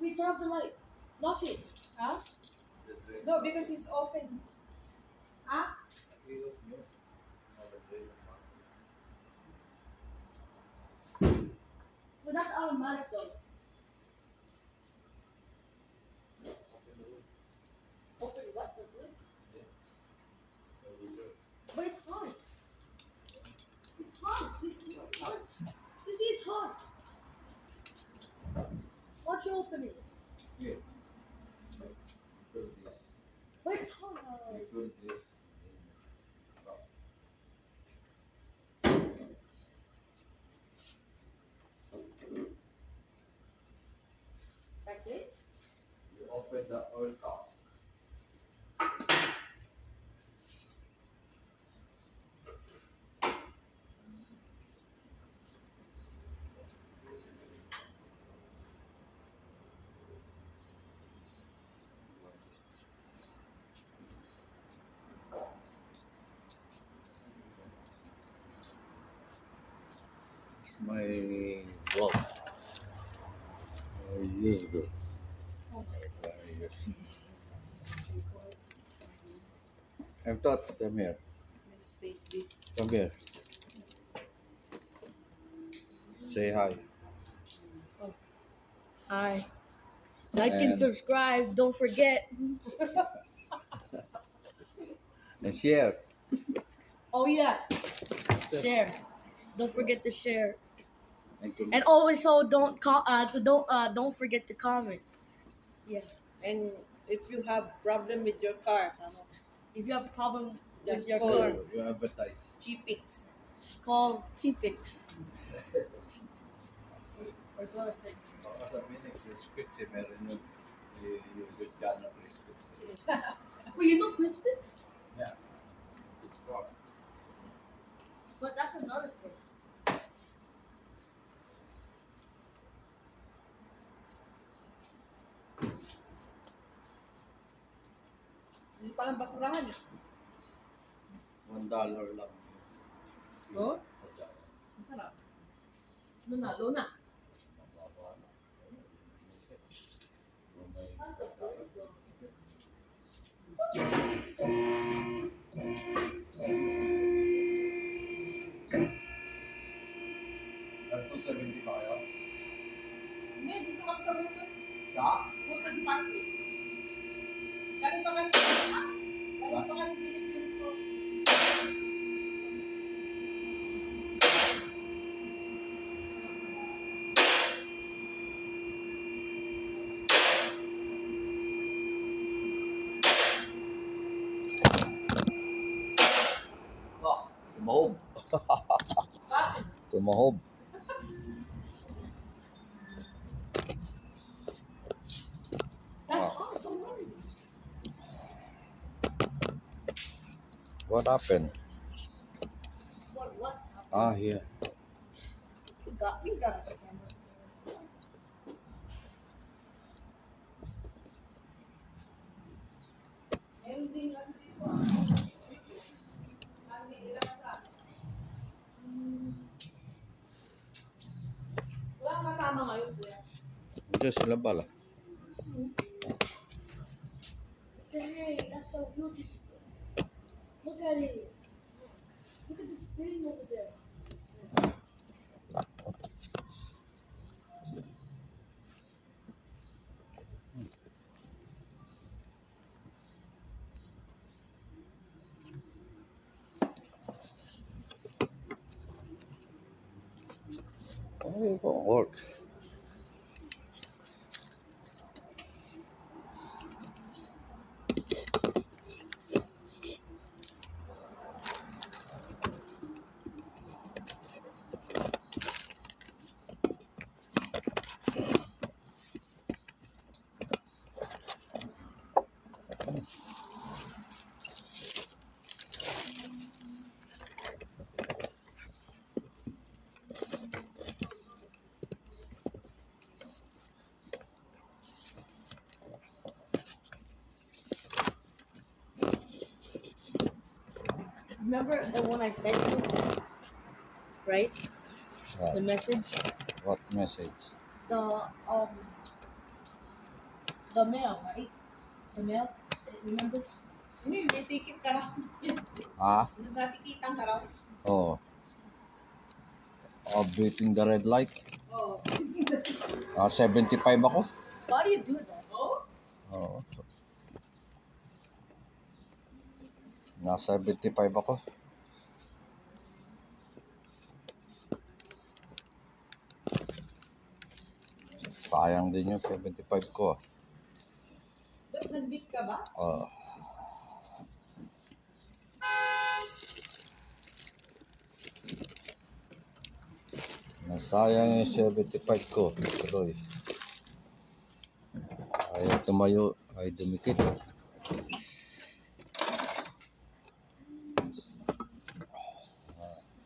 We turn off the light. Lock it. Huh? No, because it's open. Huh? But that's automatic though. Open what? The wood? But it's hot. It's hot. You see, it's hot. Watch you open it. Yeah. But it's hot. That's it? You open the oil top. It's my glove. I used it. Oh my. Yes. I thought, come here. Let's taste this. Come here. Say hi. Hi. Like and And- subscribe. Don't forget. And share. Oh yeah. Share. Don't forget to share. And And always don't forget to comment. Yeah. And if you have problem with your car, If you have a problem with Just your call. car, you advertise. Cheapix. call Cheapix. Or go to six. Sabi niya, Crispix eh, meron yung yung dyan na Crispix. Well, you know Crispix? Yeah. It's wrong. But that's another fish. Hindi pa lang bakurahan eh. $1 lang. Oh? Sa dyan. Masarap. Lunalo na. Mababa na. Kung may Ano 70 ba kayo? Hindi, dito kami sa bukod. Sa? Bukod party. Galing pa kami. Galing pa kami Philippines ko. Ah, tumahog. Bakit? Tumahog. That's hot. Don't worry. What happened? What? Ah, here. You got a camera. Ending lang dito. Hindi ilang ka. Wala kang kasama ngayon, kuya. Just sila pala. Dang, that's the beauty spring. Look at it. Look at the spring over there. Oh, it won't work. Remember the one I sent you? Right? The Right. message? What message? The The mail, right? The mail. Remember? May ticket ka raw. Ah, Nagatikitan ka raw. oh. Beating the red light. Oo. 75 ako. Why do you do that? Oo. Oo. Nasa 75 ako. Sayang din yung 75 ko. Ba't nag-beat ka ba? Ah. Nasayang yung 75 ko. Tuloy. Ayaw tumayo. Ay dumikit.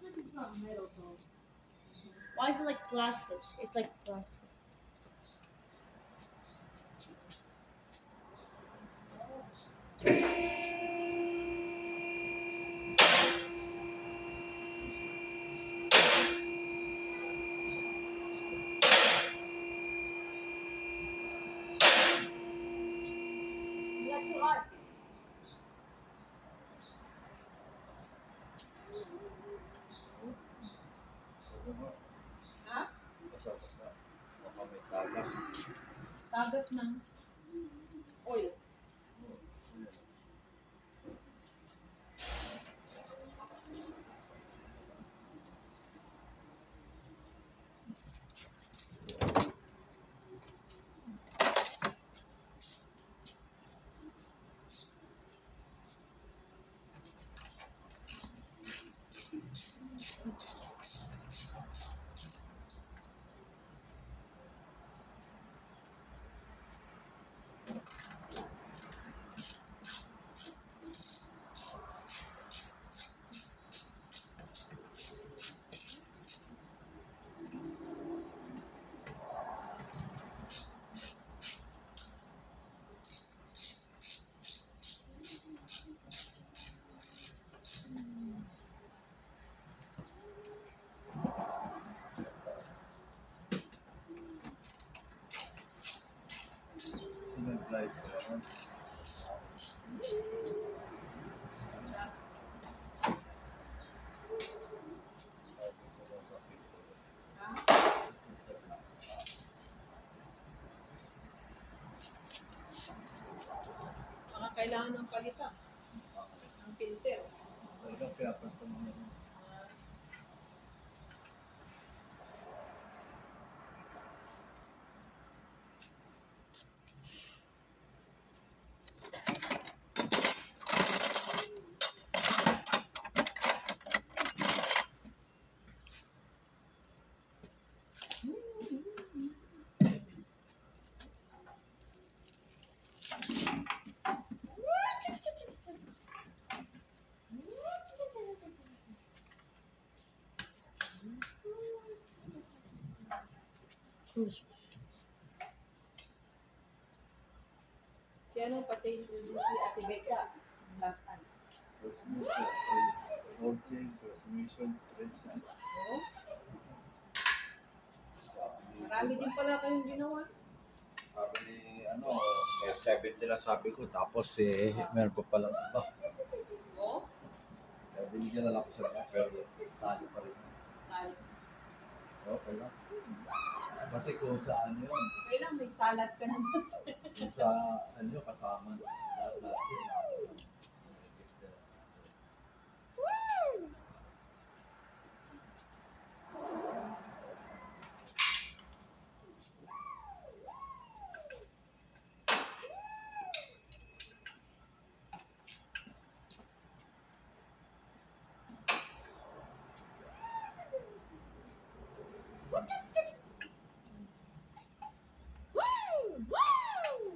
It's not metal though. Why is it like plastic? It's like plastic. You got too hot. Ha? Basta-basta. Baka may tagas. Tagas ng oil. Sinag-light ko naman. Ha? Baka kailangan ng palitan. Ng filter. Talagang pinapansin mo naman. Si ano pati si Ate Becca. Last time. Transmission. Oil change, transmission, transmission. Oo. Sabi ni- Marami din pala kayong ginawa. Sabi ni, may 70 na sabi ko. Tapos meron pa palang iba. Oo. Kaya binigyan na lang ko sa pero talo pa rin. Talo. Okay lang. Kasi kung saan yun, Kailan may salad ka naman. kung sa kasama lahat yun.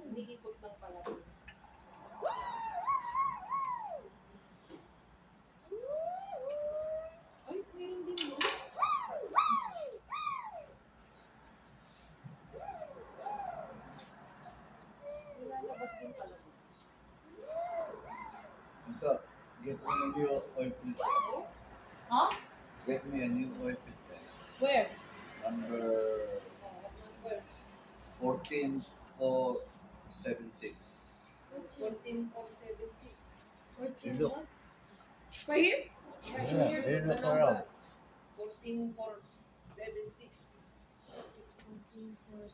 Hindi ikot lang pala. Ay, meron din mo. Nilalabas din pala. Ito, get me a new oil filter. Huh? Get me a new oil filter. Where? Number Oh, what number? 14 or 14.76. 14,476. 14 Look. what? Right here? Yeah, Yeah, here here is look the around. number. 14,476. 14, 4,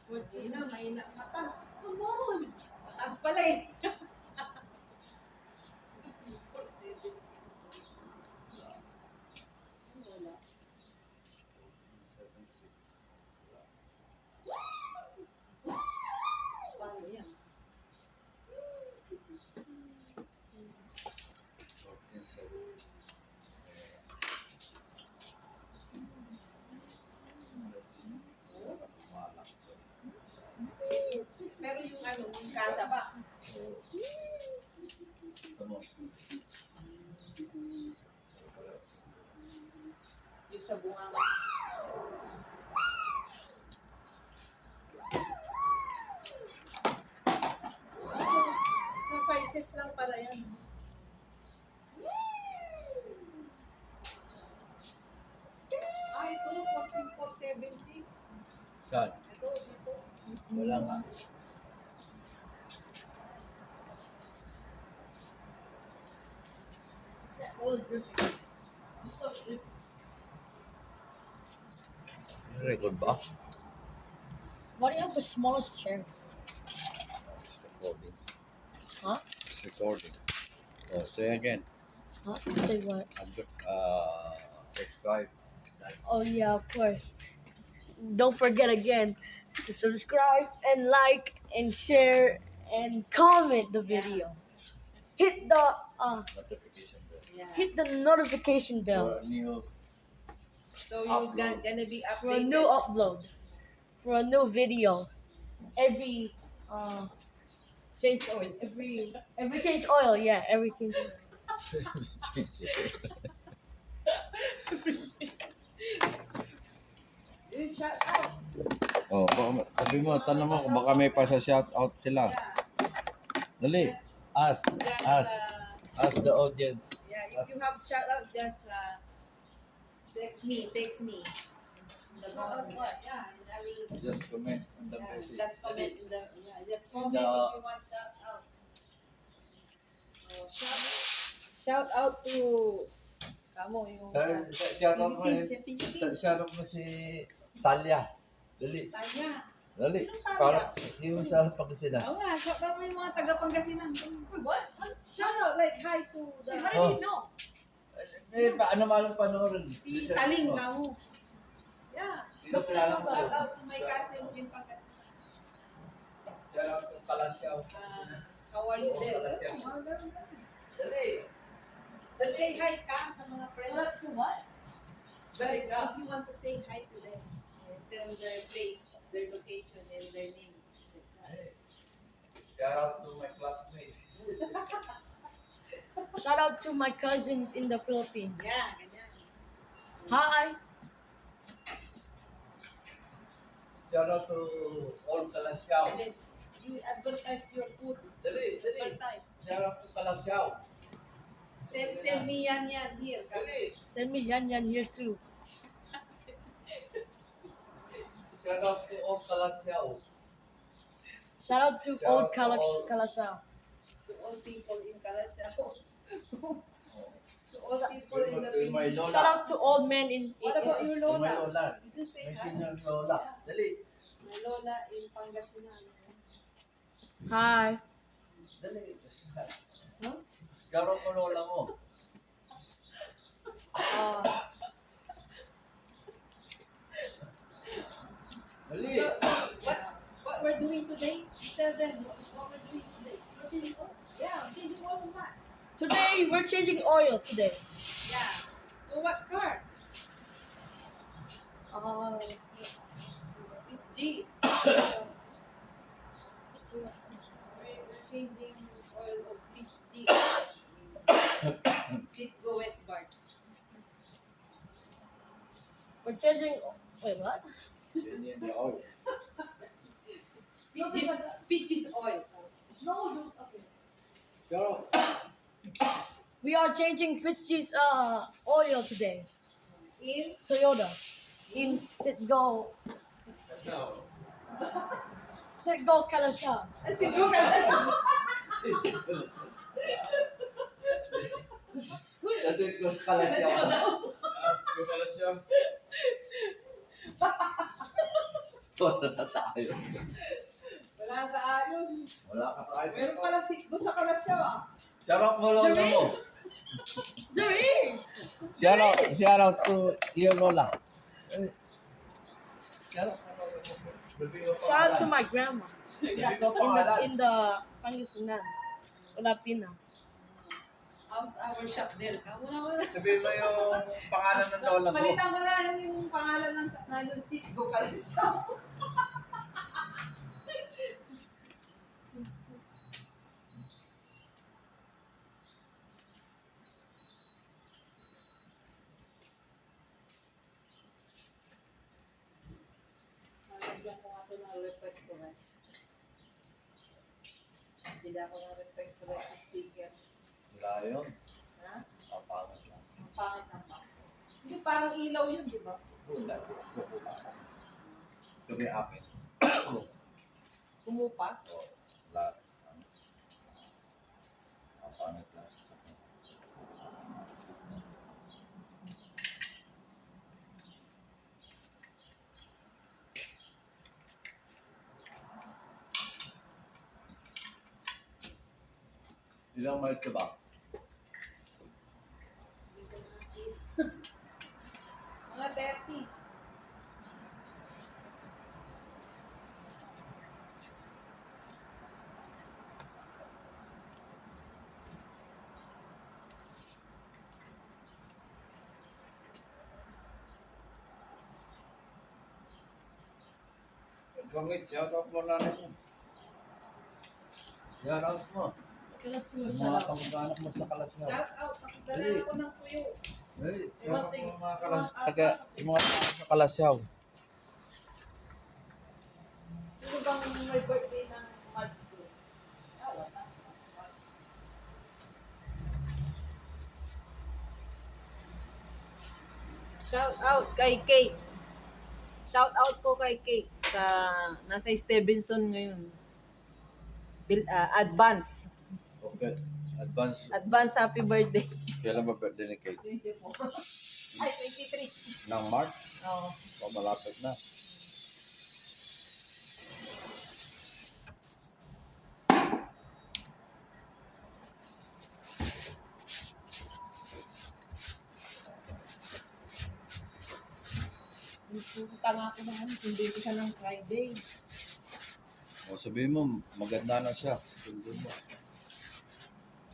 7, Mahina ang mata. Come on! Mataas pala eh. 14.76. Paano yan? 14.7. Pero yung ano, yung kasa ba? Yung sa bunga. Sa sizes lang pala yan. Ah, ito, 14,476. Saan? Ito, dito. Wala nga. That oil dripping. It's so dripping. Record ba? Why do you have the smallest chair? It's recording. Huh? It's recording. Oh, say again. Huh? Say what? Subscribe. Oh yeah, of course. Don't forget again to subscribe and like and share and comment the video. Hit the Notification bell. Yeah. hit the notification bell For new So you're gonna be for a updated. new upload, for a new video. Every Change oil. every change oil, yeah, every change oil. You shout out. Oh, sabi mo, tanong mo kung baka may pa-shout out sila. Yeah. Dali. Just, Ask. just, Ask. Ask the audience. yeah, if you have shout out, just text me. The Shout out what? Yeah, and I will. Just comment on the Yeah, message. just comment in the. Yeah, just comment the- if you want shout out. So, shout out to. Kamo yung. Shout out mo Philippines. shout out mo si Talia. Dali. Tanya. Dali. Anong Talia? Para yung sa Pangasinan. Oo nga, shout out mo yung mga taga Pangasinan. Wait, what? Shout out, like hi to the. How did Oh. you know? Eh, paano malang panoorin? Si Taling Kamo. Yeah. Sino kilala mo? Shout out to my cousins in Pangasinan. Shout out to Kalasyaw. How are you there? Kalasyaw. Mga ganun. Dali. Say hi ka sa mga friends. Shout out to what? Dali na. If you want to say hi to them, tell them their place, their location, and their name. Shout out to my classmates. Shout out to my cousins in the Philippines. Yeah, ganyan. Hi. Shout out to all Kalasyaw. And then you advertise your food. Dali, dali. Advertise. Shout out to Kalasyaw. Send me yan here. Dali. Send me Yan Yan here too. Shout out to all Kalasyaw. Shout out to Shout old out to all- Kalasyaw. To all people in Kalasyaw. To all people in the To my Philippines. Lola. Shout out to old men in. What about your To my Lola? Lola. Did you say My hi? senior Lola. Dali. My Lola in Pangasinan. Hi. Dali. Huh? Shout out ko Lola mo. Dali. So what we're doing today? Tell them what we're doing today. Yeah, changing oil on what? Today we're changing oil today. Yeah. To what car? It's G. We're changing oil of It's G. Citgo Westbard. We're changing. Wait, what? Yan yan the oil. Peaches oil. No, okay. Shout out. We are changing Pitch's oil today. In Toyota. In Citgo. Say go Kalasha. Siguro ka na. Kasi close ka lang siya. Wala ka sa ayos. Wala sa ayos. Wala ka sa ayos. Meron pala siggo sa kalasyaw ah. Sarap mo lola mo. There is. Shout out to your lola. Shout out to lola mo. Shout out to my grandma Sabi ko pangalan. in the Pangasinan. Wala Pina. How's our shop there? Muna. Sabihin mo yung pangalan ng lola mo. Palitan mo na yung pangalan ng siggo kalasyaw. Nalagyan ko nga ito ng reflect ko rice. Hindi ako ng reflect ko rice sticker. Wala yun. Ha? Ang pangit lang. Ang pangit naman. Hindi parang ilaw yun, di ba? Wala. Ito may akin. Kumupas. So, lahat. Ang pangit lang sa sakit. Ilang miles ka ba? Mga 30. Gamit, shout out mo na rin. Shout out mo. Kalas Sa mo mga siya. kamag-anak mo sa kalas nga. Shout out. Nakidala ako ng tuyo. Hey, shout out mo mga kalas. Taga, yung mga tao sa kalasyaw. Sino bang may birthday ng March 2? Ah, wala. Shout out kay Kate. Shout out po kay Kate sa nasa Stevenson ngayon. Advance. Okay. Advance. Advance happy birthday. Kailan ba birthday ni Kate? 24. Ay, 23. Nang March? Oo. O malapit na. Pupunta nga ako ng hindi ko siya ng Friday. O sabihin mo, maganda na siya. Sundo mo.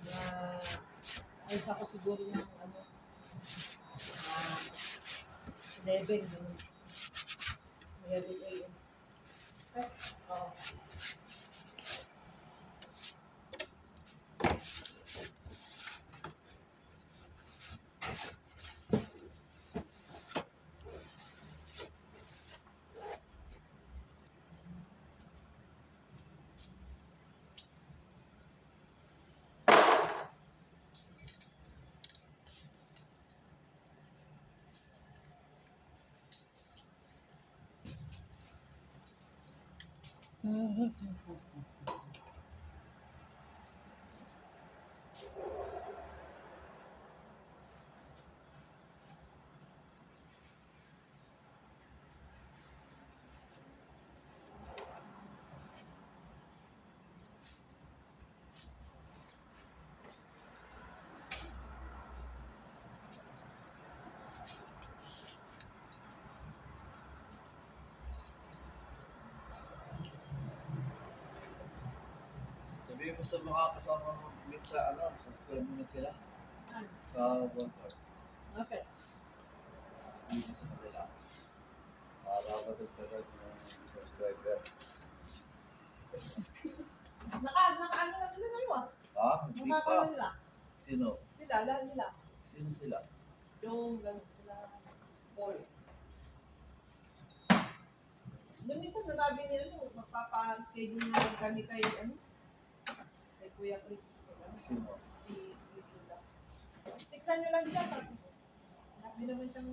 Na ayos ako siguro ng 11 ganun. 11 a.m. Ay, oo. Sabihin mo sa mga kasama mo meet sa subscribe mo na sila Ano? sa OnePort. Okay. Hindi mo sa kanila. Para matagtagal ng subscriber. Naka-ano na sila ngayon ah. Ha? Hindi pa. Nakakala nila. Sino? Sila, lahat nila. Sino sila? Yung ganun sila. Paul. Lumitan na sabi nila no, magpapa-schedule na lang kami kay kay Kuya Chris. Sino? Si Linda. Tiksan nyo lang siya. Sabi ko. Hindi naman siyang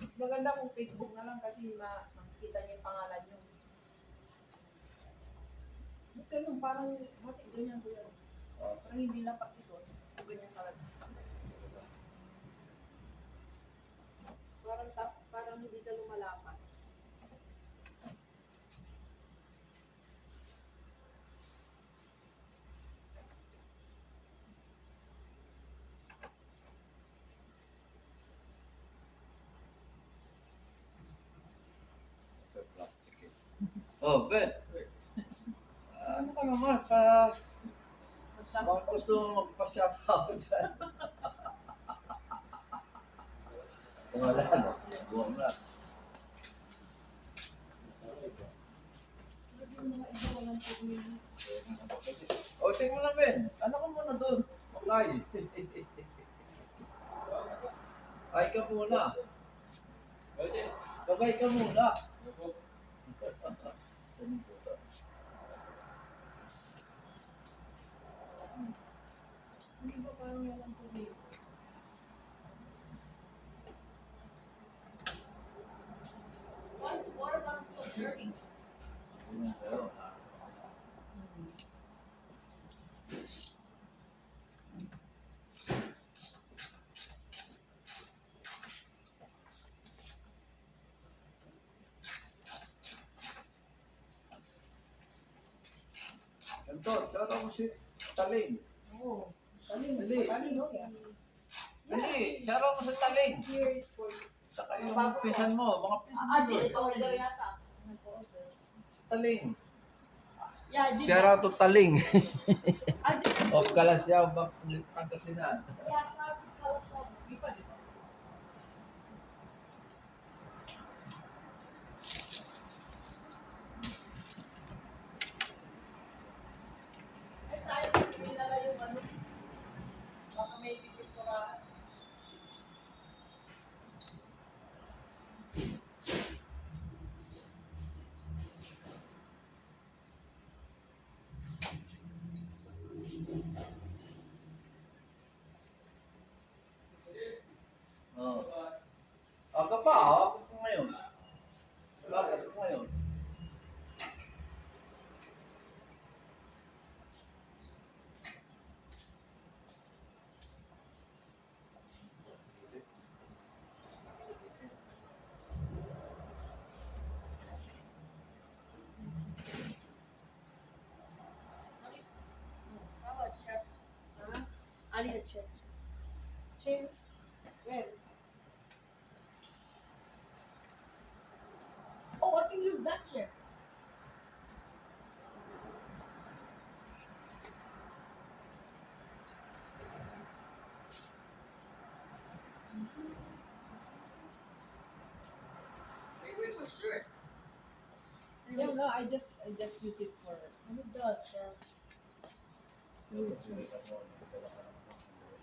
Mas maganda kung Facebook na lang kasi makikita niyo yung pangalan niyo. Ba't ganun? Parang, bakit ganyan ko yan? Parang hindi lapat ito. Ganyan talaga. Parang hindi siya lumalapat. Plastic eh. Oh, Ben. Ano ka naman? Bakit gusto mo magpa-shoutout dyan? Wala na. Buwang na. O, tingnan mo na, Ben. Ano ka muna doon? Okay. Ay ka muna. Babay ka muna. Hindi ba parang walang tubig? Why is the water bottle so dirty? Ganito, shout out mo si Taling. Oo. Taling. Dali. Taling siya. Dali, shout out mo sa Taling. Here for Saka yung pinsan mo, mga pinsan mo. I did it order already. yata. Nag-order. Taling. Yeah, I did Shout that. out to Taling. I did it. Of Kalasyaw, Pangasinan. Yeah, shout out to Kalashov. Di pa, di ba? Ay, tayo kung pinala yung ano. Baka may sikip ko ba? Oh. Ako pa, ako ko ngayon. Bakit ko ngayon? How about check? Ha? I need a check. Chair. Well, Oh, I can use that chair. yeah, no, I just use it for I need the chair.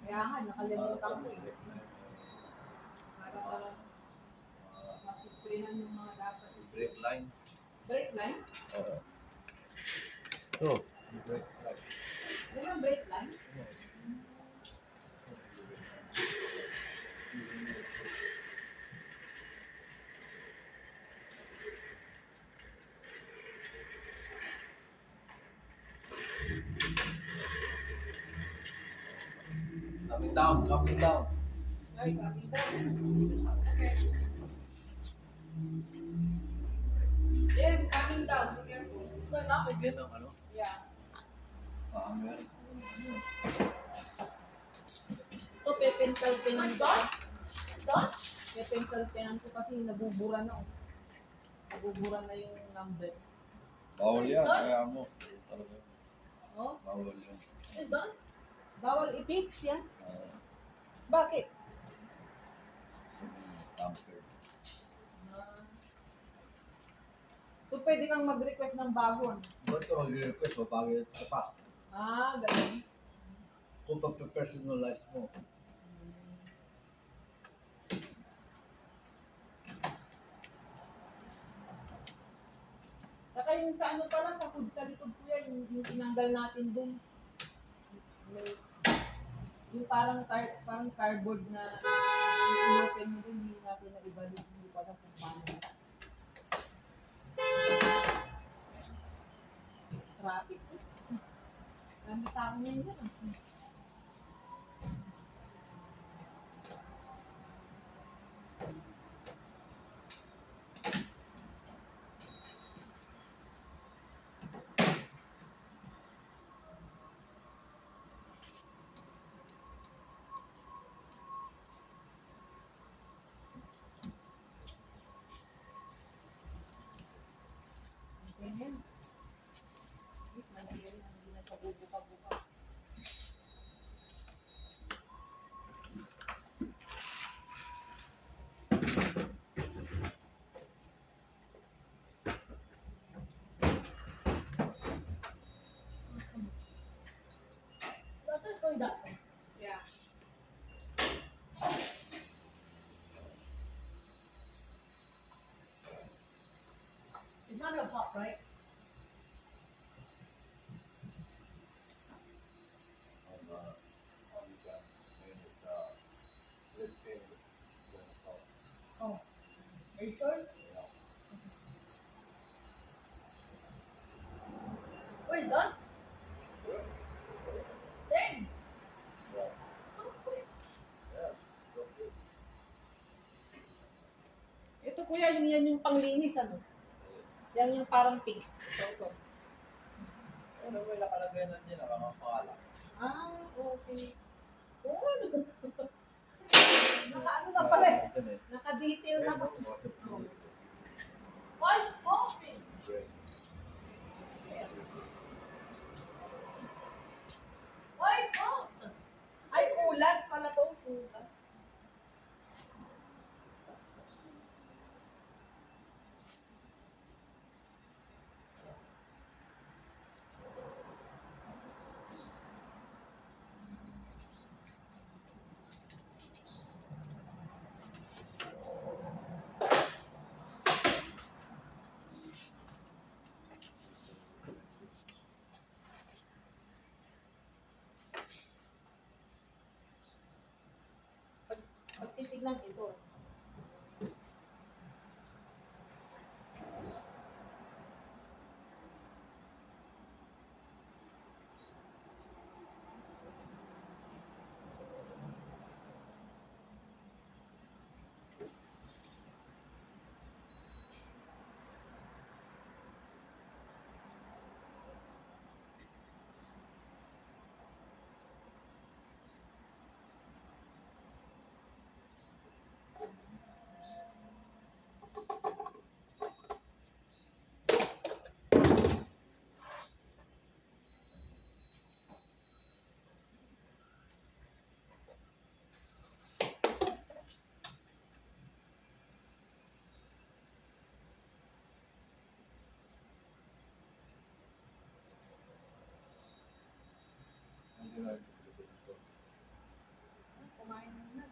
kaya nga, nakalimutan ko eh. Para mag-sprayan yung mga dapat. Brake line. Brake line? Oo. Ito, brake line. Yan ang brake line? Coming down, coming down. Ay, coming down. Yeah, coming down. Be careful. Like that. Again, ang ano? Yeah. Meron. Ito, pencil penan ko. Done? Pencil penan ko kasi nabubura na. Oh. Nabubura na yung number. Bawal yan, kaya mo. Talaga, Oh, bawal yan. It's done? bawal i-fix yan. Oo. Bakit? Tamper. So, pwede kang mag-request ng bago. Ano? Ba't ka mag-request? Mapagod ka pa. Ah, ganun. Kung pag-personalize mo. Saka yung sa ano pala, sa likod ko yan, yung tinanggal natin dun. May Yung parang cardboard na in-open mo din, hindi natin na ibalik, hindi pa alam kung paano. Traffic. Marami tao ngayon yan. Ganyan. Please, nangyari, hindi na siya bubuka-buka. Not just going that way. Yeah. It's not gonna pop, right? Oh, are you sure? Oh, it's done? Dang! So quick. Ito kuya, yan yung panglinis, ano? Yan yung parang pink. Ito. Ano may nakalagay na din, nakakapangalan. Ah, okay. Oo, ano? Naka-ano na pala eh. Naka-detail na ba? Why is it popping? Why pop? Ay, ulan pala to. Ulan. Pag titignan ito, kumain muna.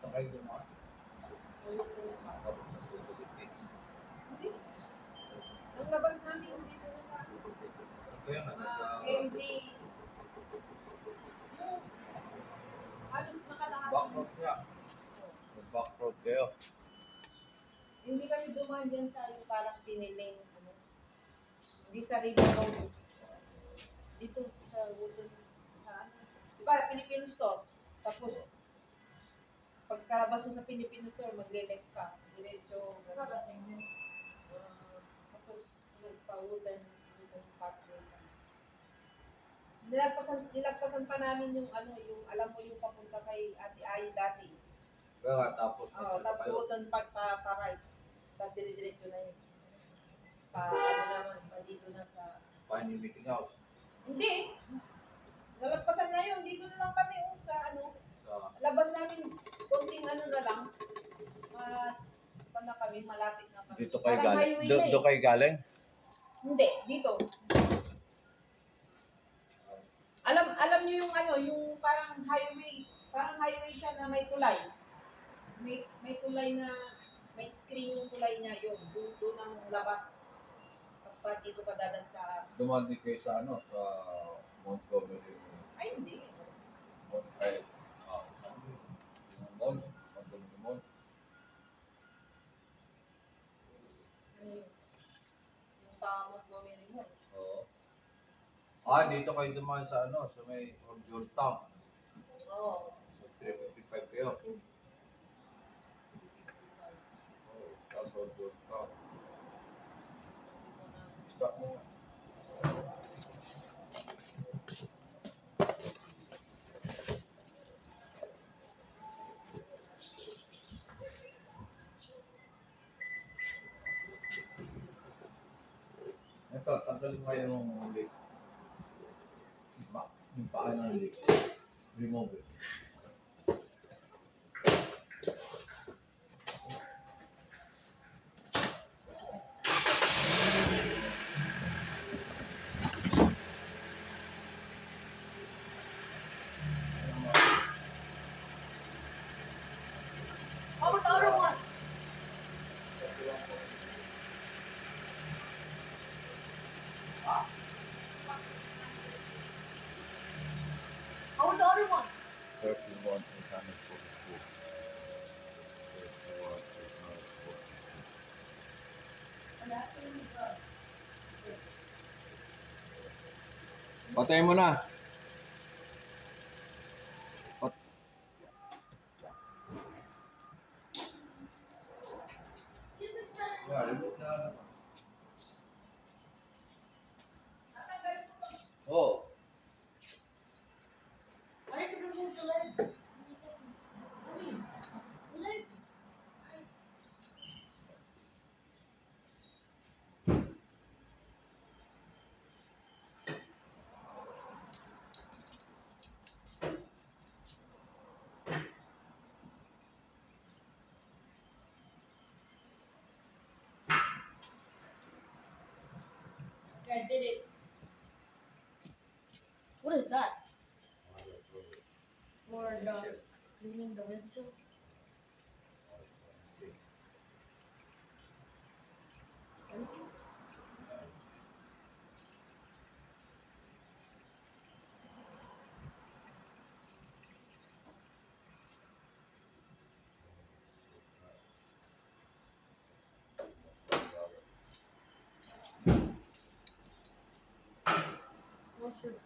Sakay doon ako. Ulit na lang. Tapos nagsusulit eh. Hindi. Ang labas namin dito na sa Kaya nga, MD. Yung halos nakalahati. backroad nga. Backroad kayo. Hindi kami dumaan dyan sa yung parang piniling. Ano. Hindi sa River Road. Dito sa wooden, sa ano. Diba, Filipino store. Tapos, pagkalabas mo sa Filipino store, magle-left ka. Diretso. Tapos, nagpa-wooden pathway ka. Nilagpasan pa namin yung ano, yung alam mo yung papunta kay Ate Ay dati. Kaya nga, tapos Tapos kayo, utan pa-right. Tapos dire-diretso na yun. Ano naman, pa dito na sa... paano yung meeting house? Hindi! Nalagpasan na yun. Dito na lang kami sa ano. Sa, Labas namin, konting ano na lang. Na kami, malapit na kami. dito kayo Parang galing? highway na eh. Doon kayo galing? Hindi, dito. Alam niyo yung ano, yung parang highway siya na may tulay. May tulay na, may screen yung tulay niya yun. Doon ang labas. Pagpa dito ka dadan sa, Dumaan din kayo sa ano, sa Montgomery. ay hindi. Ay, ano yun? Yung mall, Montgomery Mall. Yung pa Montgomery Mall. Oo. Dito kayo dumaan sa ano, sa may Georgetown. Oo. 355 kayo. Tapos Georgetown. Start mo. Ito, tanggalin mo yung lip. Yung paa ng lip. Remove it. How about the other one? How about the other one? 31, 844. 31, 844. Patay mo na. Yeah, remove na. Oh. I have to remove the leg. The leg. I did it. What is that? For the cleaning the windshield? What should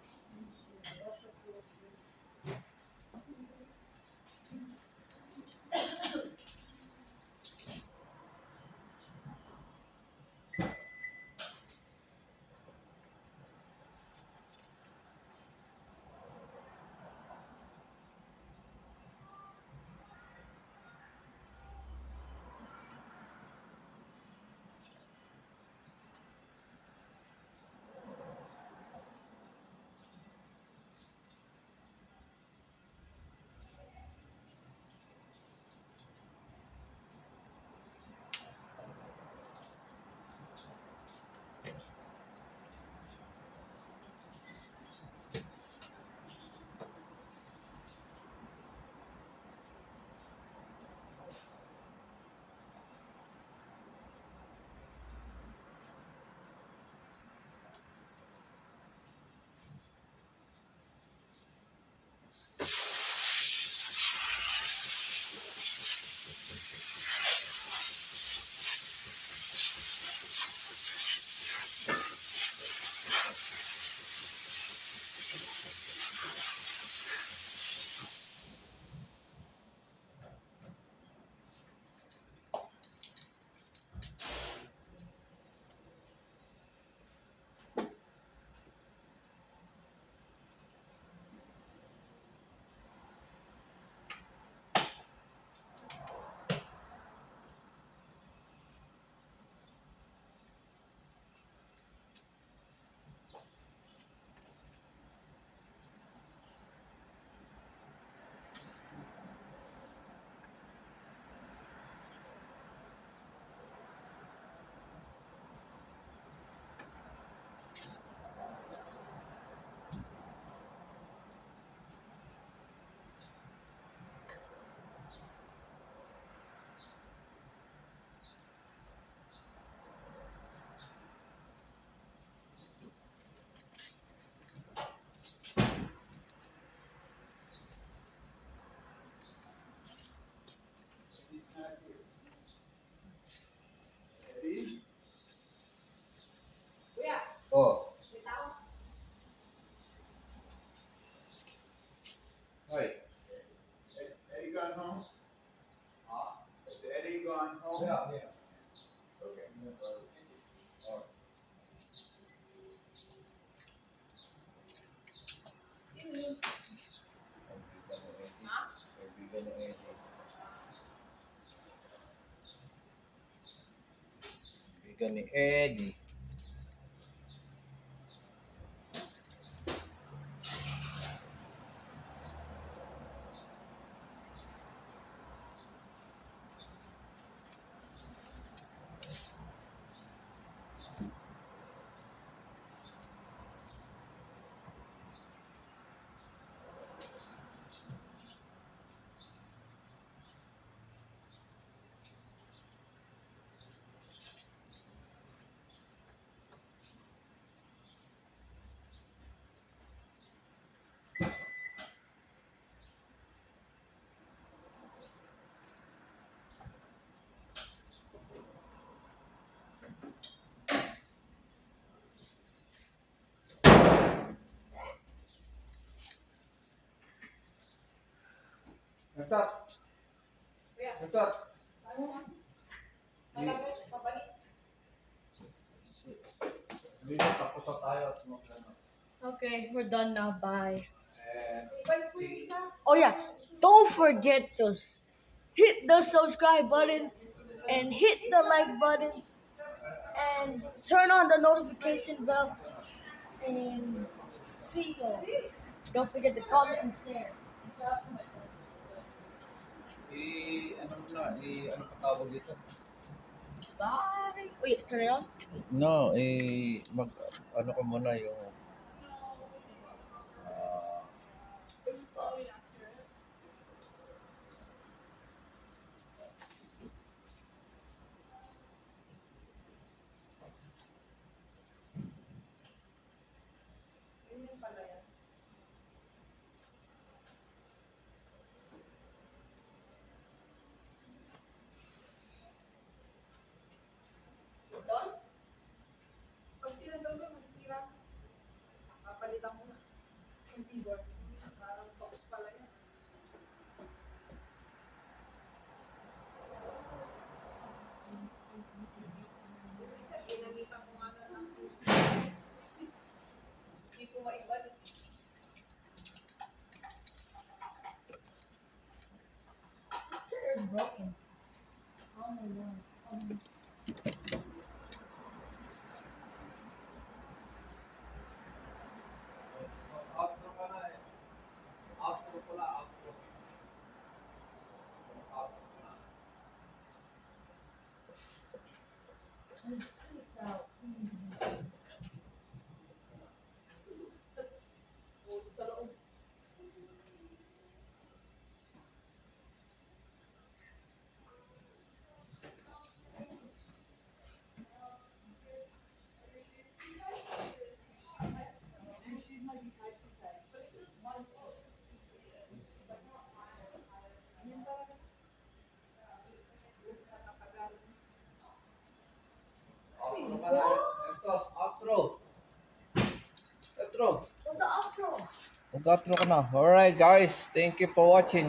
ka ni Eddie. Nagtat! Kuya, Nagtat! ano na? Malagay, pabalik. Hindi na tapos na tayo at magkano. Okay, we're done now. Bye. And Ibalik ko yung isa. Oh yeah, don't forget to hit the subscribe button and hit the like button and turn on the notification bell and see you. Don't forget to comment and share. ano na, ano pa tawag dito? Bye. Wait, turn it on. No, ano ko muna yung ah, Ganyan pala yan. Done? Pag tinanggal mo, masisira. Papalitan mo na. Yung keyboard. Parang focus pala yan. Yung isa, ginamitan ko nga na ng susi. Hindi ko maibalik. Chair is broken. Oh my god. outro ka na eh. Outro pala, outro. Outro ka na. Peace out. Ulit sa loob. Outro ka na. Ito, outro. Outro. What's the outro? Mag-outro ka na. Alright guys, thank you for watching.